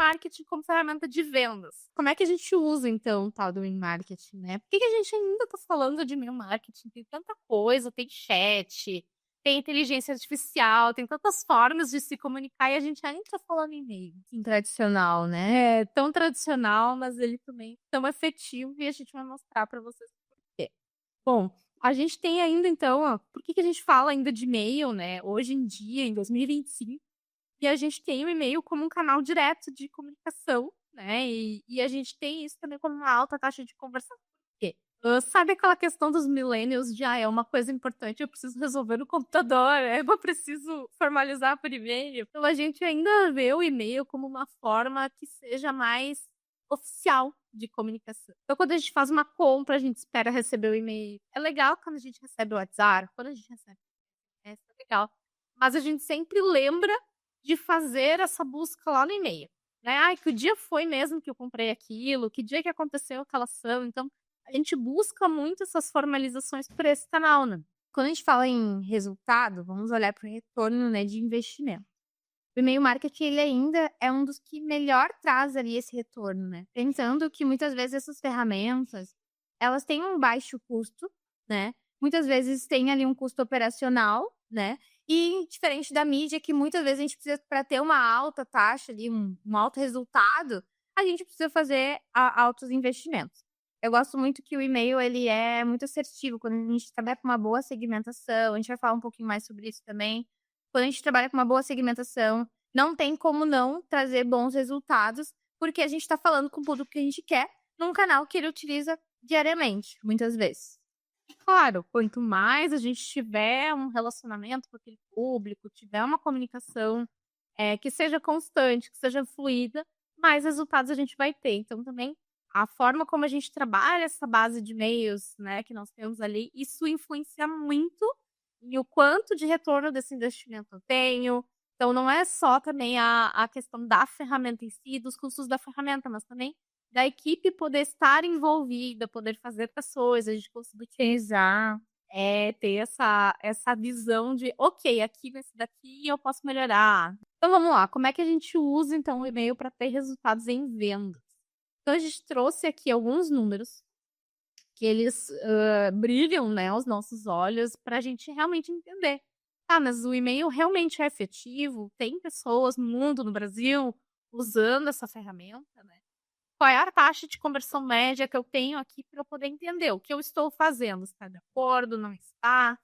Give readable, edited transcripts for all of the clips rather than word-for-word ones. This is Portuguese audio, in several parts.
marketing como ferramenta de vendas. Como é que a gente usa, então, o tal do e-mail marketing, né? Por que que a gente ainda tá falando de e-mail marketing? Tem tanta coisa, tem chat, tem inteligência artificial, tem tantas formas de se comunicar e a gente ainda tá falando em e-mail. Sim, tradicional, né? É tão tradicional, mas ele também é tão efetivo e a gente vai mostrar para vocês por quê. Bom, a gente tem ainda então, ó, por que que a gente fala ainda de e-mail, né, hoje em dia, em 2025, e a gente tem o e-mail como um canal direto de comunicação, né, e a gente tem isso também como uma alta taxa de conversão. Por quê? Sabe aquela questão dos millennials de: "Ah, é uma coisa importante, eu preciso resolver no computador, eu preciso formalizar por e-mail". Então a gente ainda vê o e-mail como uma forma que seja mais oficial de comunicação. Então quando a gente faz uma compra, a gente espera receber o e-mail. É legal quando a gente recebe o WhatsApp, quando a gente recebe SMS, é legal. Mas a gente sempre lembra de fazer essa busca lá no e-mail, né. "Ai, que dia foi mesmo que eu comprei aquilo? Que dia que aconteceu aquela ação?". Então, a gente busca muito essas formalizações por esse canal, né. Quando a gente fala em resultado, vamos olhar para o retorno, né, de investimento. O e-mail marketing, ele ainda é um dos que melhor traz ali esse retorno, né. Pensando que muitas vezes essas ferramentas, elas têm um baixo custo, né, muitas vezes tem ali um custo operacional, né, e diferente da mídia que muitas vezes a gente precisa para ter uma alta taxa ali, um alto resultado, a gente precisa fazer altos investimentos. Eu gosto muito que o e-mail ele é muito assertivo quando a gente trabalha com uma boa segmentação, a gente vai falar um pouquinho mais sobre isso também. Quando a gente trabalha com uma boa segmentação, não tem como não trazer bons resultados, porque a gente está falando com o público que a gente quer, num canal que ele utiliza diariamente, muitas vezes. E claro, quanto mais a gente tiver um relacionamento com aquele público, tiver uma comunicação, que seja constante, que seja fluida, mais resultados a gente vai ter. Então também, a forma como a gente trabalha essa base de e-mails, né, que nós temos ali, isso influencia muito e o quanto de retorno desse investimento eu tenho. Então não é só também a questão da ferramenta em si, dos custos da ferramenta, mas também da equipe poder estar envolvida, poder fazer pessoas, a gente conseguir Exato. ter essa visão de: "Ok, aqui nesse daqui eu posso melhorar". Então vamos lá, como é que a gente usa então o e-mail para ter resultados em vendas? Então a gente trouxe aqui alguns números que eles, brilham, né, aos nossos olhos para a gente realmente entender. "Ah, mas o e-mail realmente é efetivo? Tem pessoas no mundo, no Brasil, usando essa ferramenta, né? Qual é a taxa de conversão média que eu tenho aqui para eu poder entender o que eu estou fazendo, está de acordo, não está?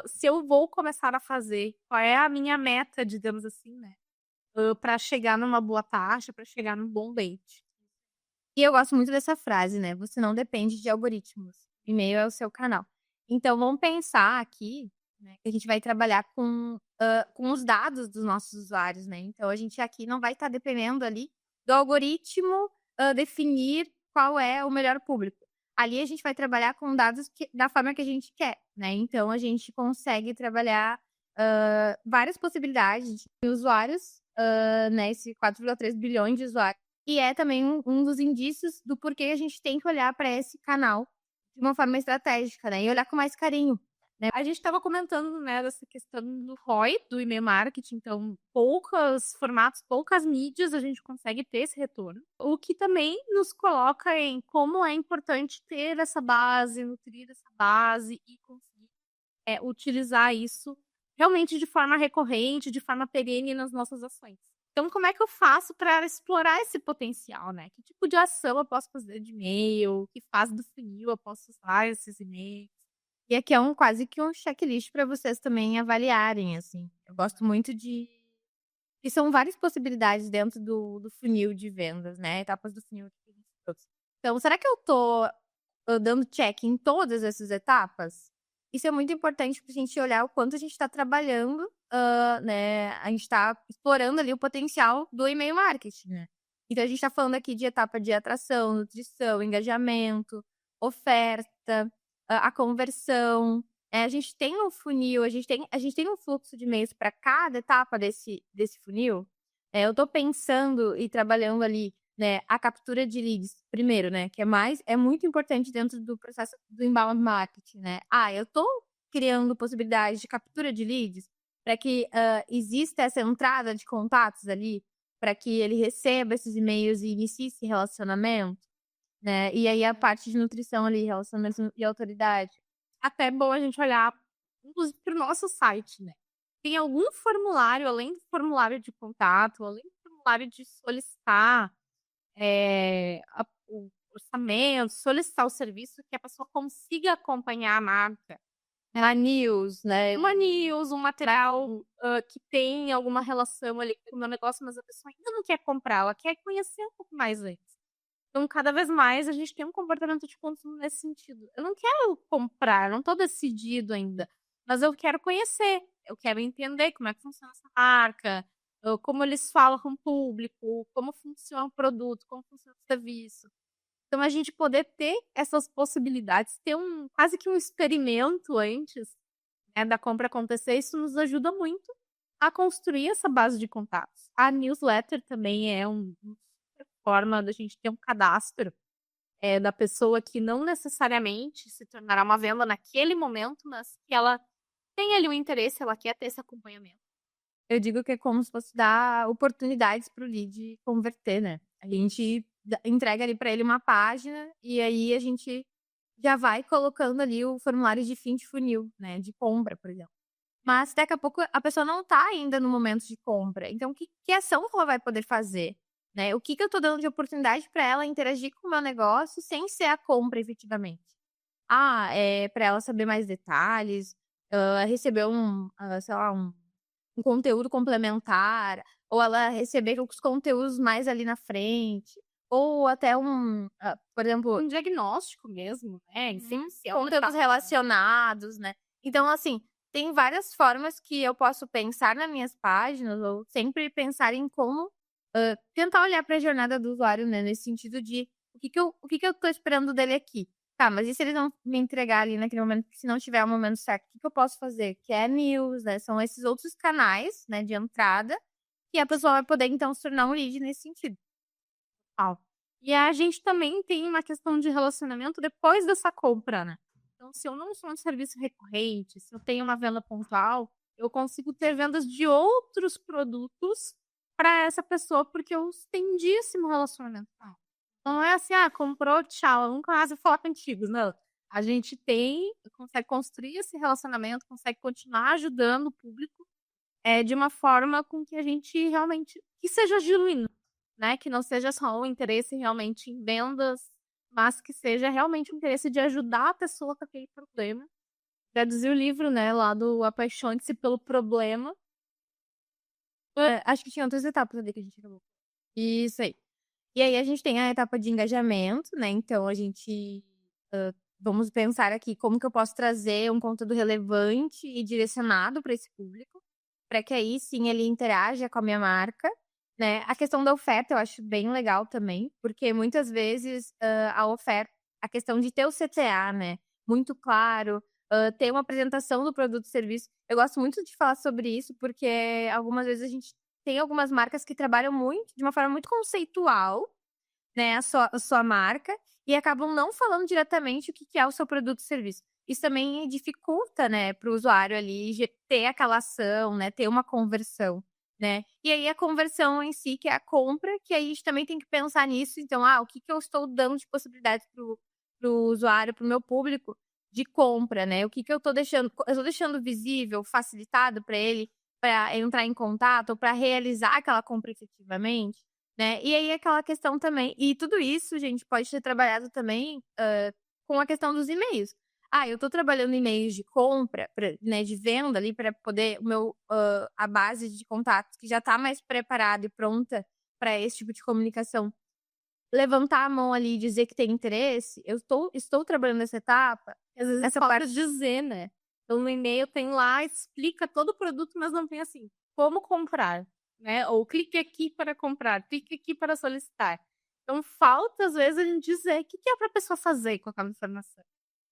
Se eu vou começar a fazer, qual é a minha meta, digamos assim, né, para chegar numa boa taxa, para chegar num bom lead". E eu gosto muito dessa frase, né, você não depende de algoritmos, e-mail é o seu canal. Então vamos pensar aqui, né, que a gente vai trabalhar com os dados dos nossos usuários, né, então a gente aqui não vai estar dependendo ali do algoritmo, definir qual é o melhor público. Ali a gente vai trabalhar com dados da forma que a gente quer, né, então a gente consegue trabalhar, várias possibilidades de usuários, né, esse 4,3 bilhões de usuários. E é também um dos indícios do porquê a gente tem que olhar para esse canal de uma forma estratégica, né, e olhar com mais carinho, né. A gente estava comentando, né, dessa questão do ROI, do e-mail marketing, então poucos formatos, poucas mídias a gente consegue ter esse retorno. O que também nos coloca em como é importante ter essa base, nutrir essa base e conseguir, utilizar isso realmente de forma recorrente, de forma perene nas nossas ações. Então como é que eu faço para explorar esse potencial, né? Que tipo de ação eu posso fazer de e-mail? Que fase do funil eu posso usar esses e-mails? E aqui é quase que um checklist para vocês também avaliarem, assim. Eu gosto muito de e são várias possibilidades dentro do funil de vendas, né, etapas do funil que a gente trouxe. Então, será que eu tô, dando check em todas essas etapas? Isso é muito importante pra gente olhar o quanto a gente tá trabalhando, né, a gente tá explorando ali o potencial do e-mail marketing, né. Então a gente tá falando aqui de etapa de atração, nutrição, engajamento, oferta, a conversão. A gente tem um funil, a gente tem um fluxo de e-mails para cada etapa desse funil. Eu tô pensando e trabalhando ali, né, a captura de leads primeiro, né, que é muito importante dentro do processo do inbound marketing, né. Eu tô criando possibilidades de captura de leads para que, exista essa entrada de contatos ali, para que ele receba esses e-mails e inicie esse relacionamento, né. E aí a parte de nutrição ali, relacionamento e autoridade. Até é bom a gente olhar, inclusive, para o nosso site, né. Tem algum formulário, além do formulário de contato, além do formulário de solicitar, o orçamento, solicitar o serviço, que a pessoa consiga acompanhar a marca. A news, né. Uma news, um material, que tem alguma relação ali com o meu negócio, mas a pessoa ainda não quer comprar, ela quer conhecer um pouco mais antes. Então, cada vez mais a gente tem um comportamento de consumo nesse sentido. Eu não quero comprar, eu não estou decidido ainda, mas eu quero conhecer, eu quero entender como é que funciona essa marca, como eles falam com o público, como funciona o produto, como funciona o serviço. Então a gente poder ter essas possibilidades, ter quase que um experimento antes, né, da compra acontecer, isso nos ajuda muito a construir essa base de contatos. A newsletter também é uma super forma da gente ter um cadastro, da pessoa que não necessariamente se tornará uma venda naquele momento, mas que ela tem ali um interesse, ela quer ter esse acompanhamento. Eu digo que é como se fosse dar oportunidades para o lead converter, né. A gente entrega ali para ele uma página, e aí a gente já vai colocando ali o formulário de fim de funil, né, de compra, por exemplo. Mas daqui a pouco a pessoa não tá ainda no momento de compra, então que ação que ela vai poder fazer, né. O que eu tô dando de oportunidade para ela interagir com o meu negócio sem ser a compra efetivamente. Para ela saber mais detalhes, receber sei lá, um conteúdo complementar, ou ela receber os conteúdos mais ali na frente, ou até por exemplo, Um diagnóstico mesmo, né, essencial pra conteúdos relacionados, né. Então, assim, tem várias formas que eu posso pensar nas minhas páginas, ou sempre pensar em como, tentar olhar para a jornada do usuário, né, nesse sentido de o que que eu tô esperando dele aqui? Tá, mas e se eles não me entregar ali naquele momento, se não tiver o momento certo, o que que eu posso fazer? Que é news, né, são esses outros canais, né, de entrada, que a pessoa vai poder então se tornar um lead nesse sentido. Total. E a gente também tem uma questão de relacionamento depois dessa compra, né. Então, se eu não sou um serviço recorrente, se eu tenho uma venda pontual, eu consigo ter vendas de outros produtos para essa pessoa, porque eu estendi esse meu relacionamento com ela. Então não é assim: "Ah, comprou, tchau, eu nunca mais vou falar contigo", não. A gente consegue construir esse relacionamento, consegue continuar ajudando o público, de uma forma com que a gente realmente que seja genuíno. Né, que não seja só um interesse realmente em vendas, mas que seja realmente um interesse de ajudar a pessoa com aquele problema. Traduzir o livro, né, lá do Apaixone-se pelo Problema. Acho que tinha outras etapas ali que a gente acabou. Isso aí. E aí a gente tem a etapa de engajamento, né, então a gente, vamos pensar aqui como que eu posso trazer um conteúdo relevante e direcionado para esse público, para que aí sim ele interaja com a minha marca, né. A questão da oferta eu acho bem legal também, porque muitas vezes, a questão de ter o CTA, né, muito claro, ter uma apresentação do produto e serviço. Eu gosto muito de falar sobre isso, porque algumas vezes a gente tem algumas marcas que trabalham muito de uma forma muito conceitual, né, a sua marca, e acabam não falando diretamente o que que é o seu produto e serviço. Isso também dificulta, né, para o usuário ali ter aquela ação, né, ter uma conversão, né. E aí a conversão em si, que é a compra, que aí a gente também tem que pensar nisso, então, o que que eu estou dando de possibilidades para o usuário, para o meu público de compra, né, o que que eu estou deixando visível, facilitado para ele, para entrar em contato ou para realizar aquela compra efetivamente, né. E aí aquela questão também, e tudo isso, gente, pode ser trabalhado também, com a questão dos e-mails. Eu tô trabalhando e-mails de compra, né, de venda ali para poder a base de contatos que já tá mais preparada e pronta para esse tipo de comunicação, levantar a mão ali e dizer que tem interesse, estou trabalhando nessa etapa, Às vezes essa falta parte. dizer, né. Então no e-mail tem lá, explica todo o produto, mas não tem assim, como comprar, né, ou clique aqui para comprar, clique aqui para solicitar. Então falta às vezes a gente dizer o que que é para a pessoa fazer com aquela informação.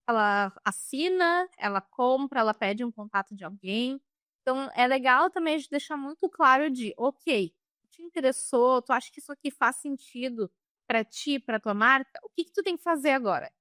Ela assina, ela compra, ela pede um contato de alguém. Então é legal também a gente deixar muito claro de: "Ok, te interessou, tu acha que isso aqui faz sentido pra ti, pra tua marca, o que que tu tem que fazer agora?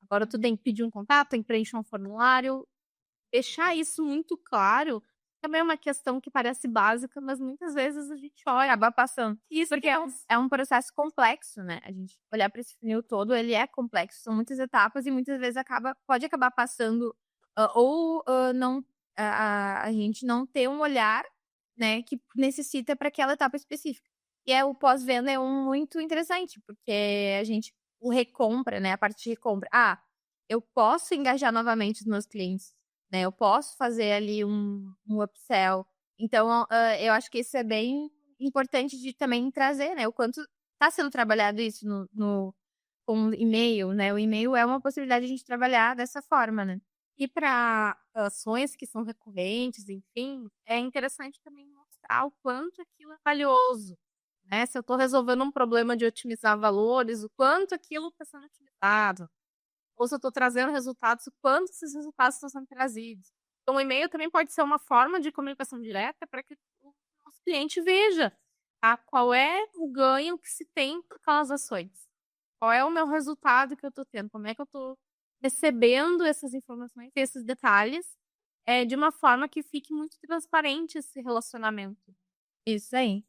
Agora tu tem que pedir um contato, tem que preencher um formulário", deixar isso muito claro, Também é uma questão que parece básica, mas muitas vezes a gente olha Acaba passando. e Porque é um processo complexo, né, a gente olhar para esse funil todo, ele é complexo, são muitas etapas e muitas vezes pode acabar passando, não a gente não ter um olhar, né, que necessita para aquela etapa específica. E o pós-venda é muito interessante, porque a gente o recompra, né, a parte de recompra. Eu posso engajar novamente os meus clientes, né, eu posso fazer ali um upsell. Então, eu acho que isso é bem importante de também trazer, né, o quanto está sendo trabalhado isso com o e-mail, né, o e-mail é uma possibilidade de a gente trabalhar dessa forma, né. E para ações que são recorrentes, enfim, é interessante também mostrar o quanto aquilo é valioso, né. Se eu estou resolvendo um problema de otimizar valores, o quanto aquilo está sendo otimizado. Ou se eu estou trazendo resultados, o quanto esses resultados estão sendo trazidos. Então, o e-mail também pode ser uma forma de comunicação direta para que o nosso cliente veja, tá, qual é o ganho que se tem com aquelas ações. Qual é o meu resultado que eu estou tendo, como é que eu estou recebendo essas informações e esses detalhes, de uma forma que fique muito transparente esse relacionamento. Isso aí.